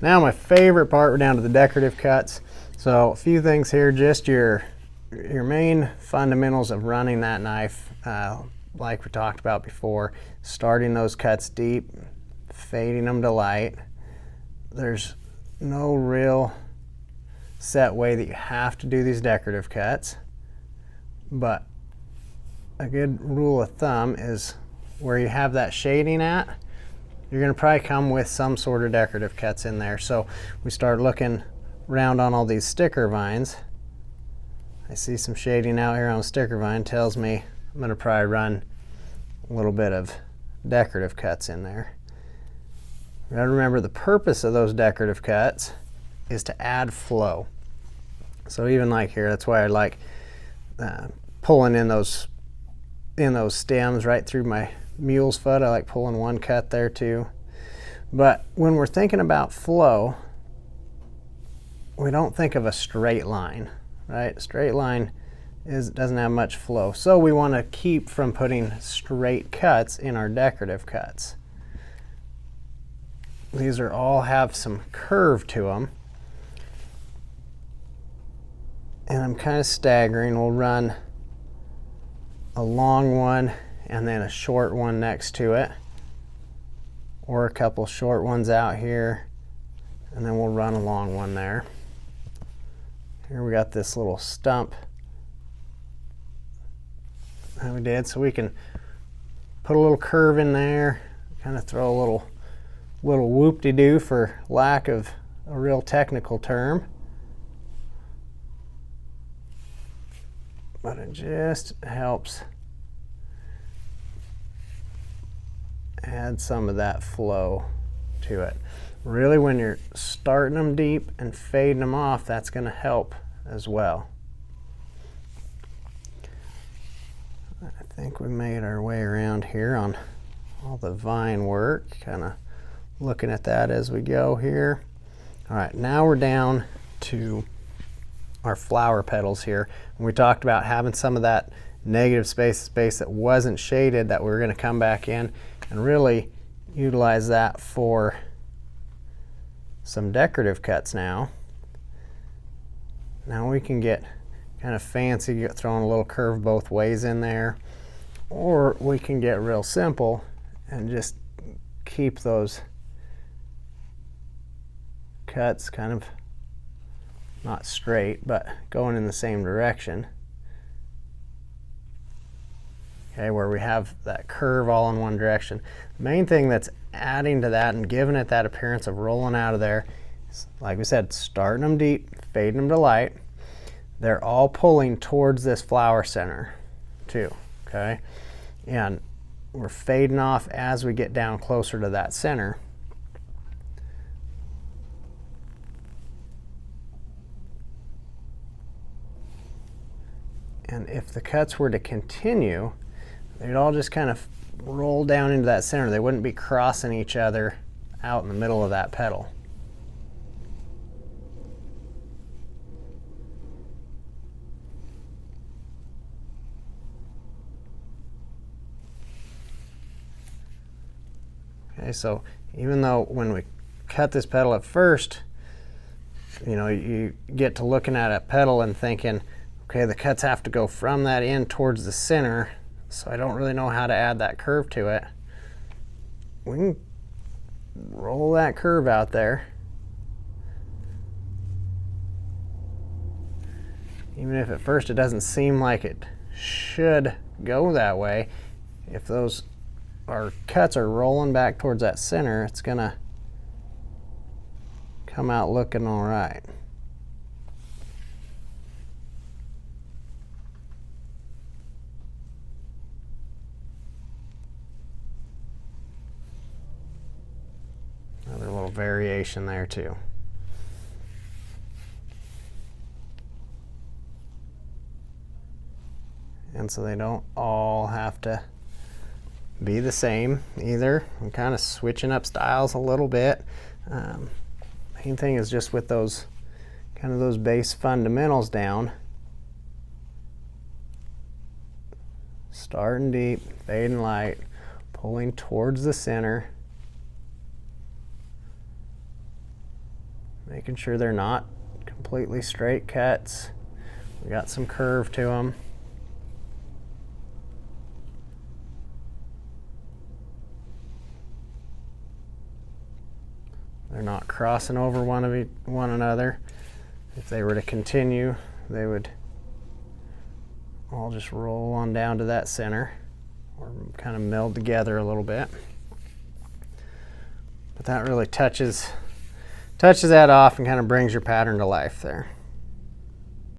Now my favorite part, we're down to the decorative cuts. So a few things here, just your main fundamentals of running that knife, like we talked about before, starting those cuts deep, fading them to light. There's no real set way that you have to do these decorative cuts, but a good rule of thumb is where you have that shading at, you're going to probably come with some sort of decorative cuts in there. So we start looking around on all these sticker vines. I see some shading out here on a sticker vine, tells me I'm going to probably run a little bit of decorative cuts in there. You gotta remember the purpose of those decorative cuts is to add flow. So even like here, that's why I like pulling in those stems right through my mule's foot. I like pulling one cut there too. But when we're thinking about flow, we don't think of a straight line, right? A straight line doesn't have much flow. So we want to keep from putting straight cuts in our decorative cuts. These are all have some curve to them. And I'm kind of staggering. We'll run a long one and then a short one next to it, or a couple short ones out here, and then we'll run a long one there. Here we got this little stump that we did, so we can put a little curve in there, kind of throw a little whoop-de-doo for lack of a real technical term. But it just helps add some of that flow to it. Really, when you're starting them deep and fading them off, that's going to help as well. I think we made our way around here on all the vine work, kind of looking at that as we go here. All right, now we're down to our flower petals here. And we talked about having some of that negative space that wasn't shaded that we were going to come back in and really utilize that for some decorative cuts now. Now we can get kind of fancy, throwing a little curve both ways in there, or we can get real simple and just keep those cuts kind of not straight, but going in the same direction. Okay, where we have that curve all in one direction. The main thing that's adding to that and giving it that appearance of rolling out of there is, like we said, starting them deep, fading them to light. They're all pulling towards this flower center too, okay? And we're fading off as we get down closer to that center. And if the cuts were to continue, they'd all just kind of roll down into that center. They wouldn't be crossing each other out in the middle of that petal. Okay, so even though when we cut this petal at first, you get to looking at a petal and thinking, okay, the cuts have to go from that end towards the center, so I don't really know how to add that curve to it. We can roll that curve out there. Even if at first it doesn't seem like it should go that way, if our cuts are rolling back towards that center, it's gonna come out looking all right. Another little variation there too. And so they don't all have to be the same either. I'm kind of switching up styles a little bit. Main thing is just with those kind of those base fundamentals down. Starting deep, fading light, pulling towards the center. making sure they're not completely straight cuts. We got some curve to them. They're not crossing over one another. If they were to continue, they would all just roll on down to that center or kind of meld together a little bit. But that really touches that off and kind of brings your pattern to life there.